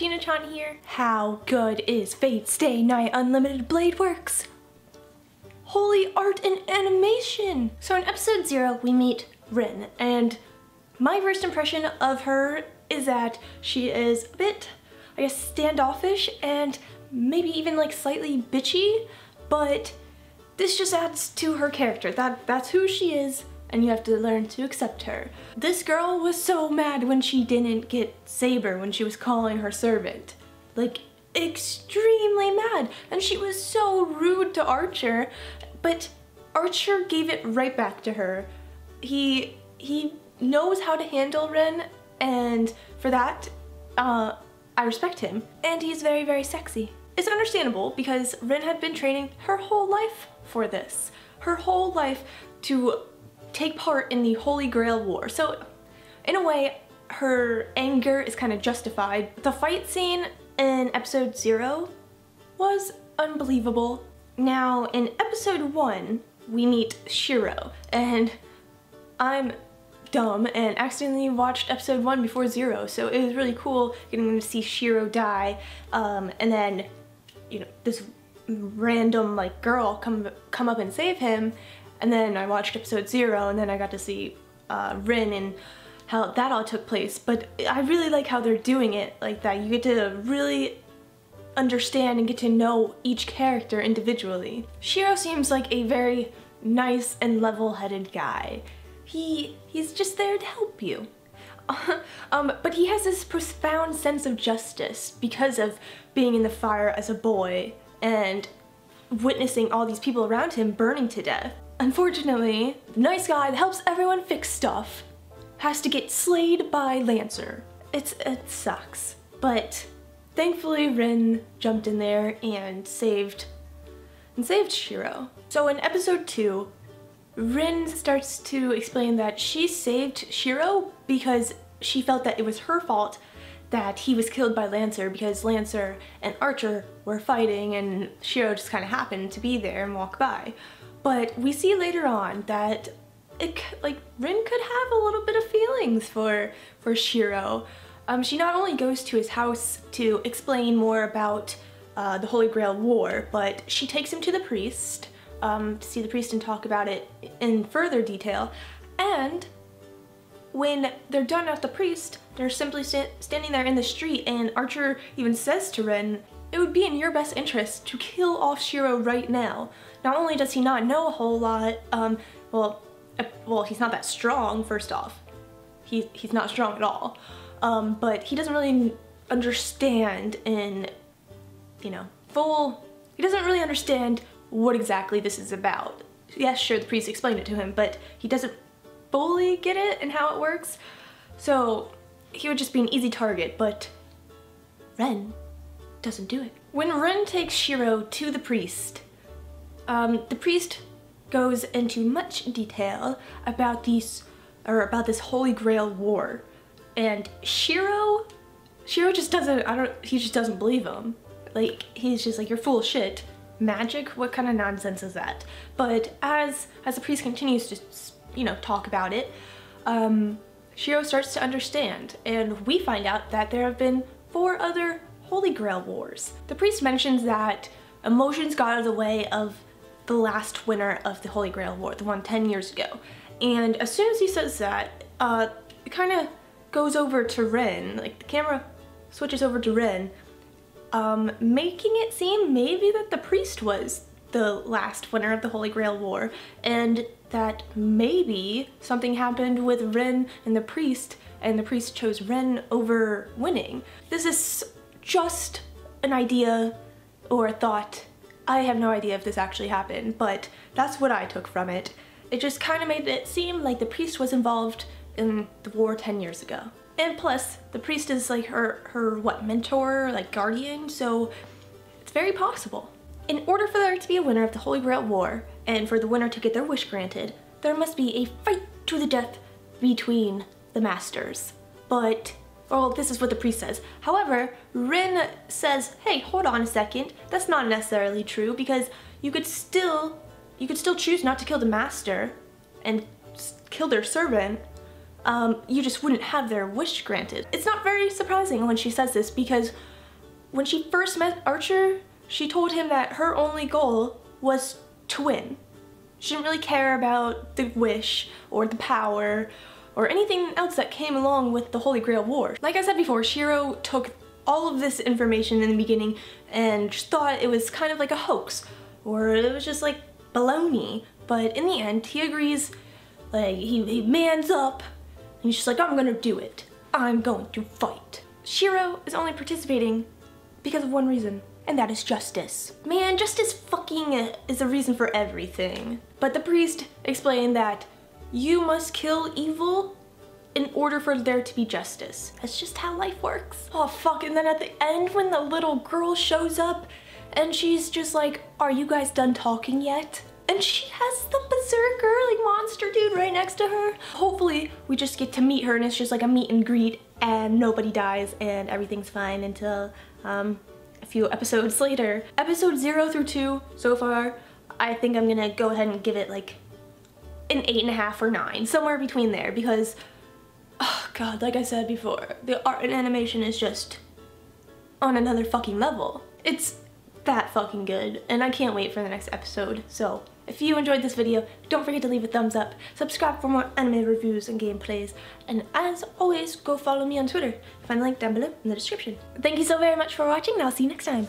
Gina-chan here. How good is Fate Stay Night Unlimited Blade Works? Holy art and animation! So in episode 0 we meet Rin, and my first impression of her is that she is a bit, I guess, standoffish and maybe even like slightly bitchy, but this just adds to her character. That's who she is, and you have to learn to accept her. This girl was so mad when she didn't get Saber when she was calling her servant. Like, extremely mad, and she was so rude to Archer, but Archer gave it right back to her. He knows how to handle Rin, and for that, I respect him. And he's very, very sexy. It's understandable because Rin had been training her whole life for this. Her whole life to take part in the Holy Grail War. So in a way, her anger is kind of justified. The fight scene in episode 0 was unbelievable. Now in episode 1, we meet Shiro, and I'm dumb and accidentally watched episode 1 before 0, so it was really cool getting to see Shiro die, and then, you know, this random like girl come up and save him. And then I watched episode 0, and then I got to see Rin and how that all took place. But I really like how they're doing it like that. You get to really understand and get to know each character individually. Shiro seems like a very nice and level-headed guy. He's just there to help you. But he has this profound sense of justice because of being in the fire as a boy and witnessing all these people around him burning to death. Unfortunately, the nice guy that helps everyone fix stuff has to get slayed by Lancer. It sucks, but thankfully Rin jumped in there and saved Shiro. So in episode 2, Rin starts to explain that she saved Shiro because she felt that it was her fault that he was killed by Lancer because Lancer and Archer were fighting and Shiro just kind of happened to be there and walk by. But we see later on that Rin could have a little bit of feelings for Shiro. She not only goes to his house to explain more about the Holy Grail War, but she takes him to the priest to see the priest and talk about it in further detail. And when they're done at the priest, they're simply standing there in the street, and Archer even says to Rin, "It would be in your best interest to kill off Shiro right now." Not only does he not know a whole lot, well, he's not that strong, first off. He's not strong at all. But he doesn't really understand he doesn't really understand what exactly this is about. Yes, sure, the priest explained it to him, but he doesn't fully get it and how it works. So he would just be an easy target, but Rin doesn't do it. When Rin takes Shiro to the priest goes into much detail about this Holy Grail War, and Shiro just doesn't, he just doesn't believe him. Like, he's just like, "You're full of shit. Magic? What kind of nonsense is that?" But as the priest continues to, talk about it, Shiro starts to understand, and we find out that there have been 4 other Holy Grail Wars. The priest mentions that emotions got out of the way of the last winner of the Holy Grail War, the one 10 years ago. And as soon as he says that, it kind of goes over to Rin, like the camera switches over to Rin, making it seem maybe that the priest was the last winner of the Holy Grail War, and that maybe something happened with Rin and the priest chose Rin over winning. This is just an idea or a thought. I have no idea if this actually happened, but that's what I took from it. It just kind of made it seem like the priest was involved in the war 10 years ago. And plus, the priest is like her mentor, like guardian, so it's very possible. In order for there to be a winner of the Holy Grail War, and for the winner to get their wish granted, there must be a fight to the death between the masters. But, well, this is what the priest says. However, Rin says, "Hey, hold on a second. That's not necessarily true, because you could still choose not to kill the master and kill their servant, you just wouldn't have their wish granted. It's not very surprising when she says this, because when she first met Archer, she told him that her only goal was to win. She didn't really care about the wish or the power or anything else that came along with the Holy Grail War. Like I said before, Shiro took all of this information in the beginning and just thought it was kind of like a hoax, or it was just like baloney. But in the end, he agrees, like he mans up, and he's just like, I'm gonna do it. I'm going to fight. Shiro is only participating because of one reason, and that is justice. Man, justice fucking is a reason for everything. But the priest explained that you must kill evil in order for there to be justice. That's just how life works. Oh fuck, and then at the end when the little girl shows up and she's just like, are you guys done talking yet? And she has the berserker, like monster dude right next to her. Hopefully we just get to meet her and it's just like a meet and greet and nobody dies and everything's fine until a few episodes later. Episodes 0 through 2 so far, I think I'm gonna go ahead and give it like an 8.5 or 9, somewhere between there, because oh god, like I said before, the art and animation is just on another fucking level. It's that fucking good, and I can't wait for the next episode. So if you enjoyed this video, don't forget to leave a thumbs up, subscribe for more anime reviews and gameplays, and as always, go follow me on Twitter. Find the link down below in the description. Thank you so very much for watching, and I'll see you next time.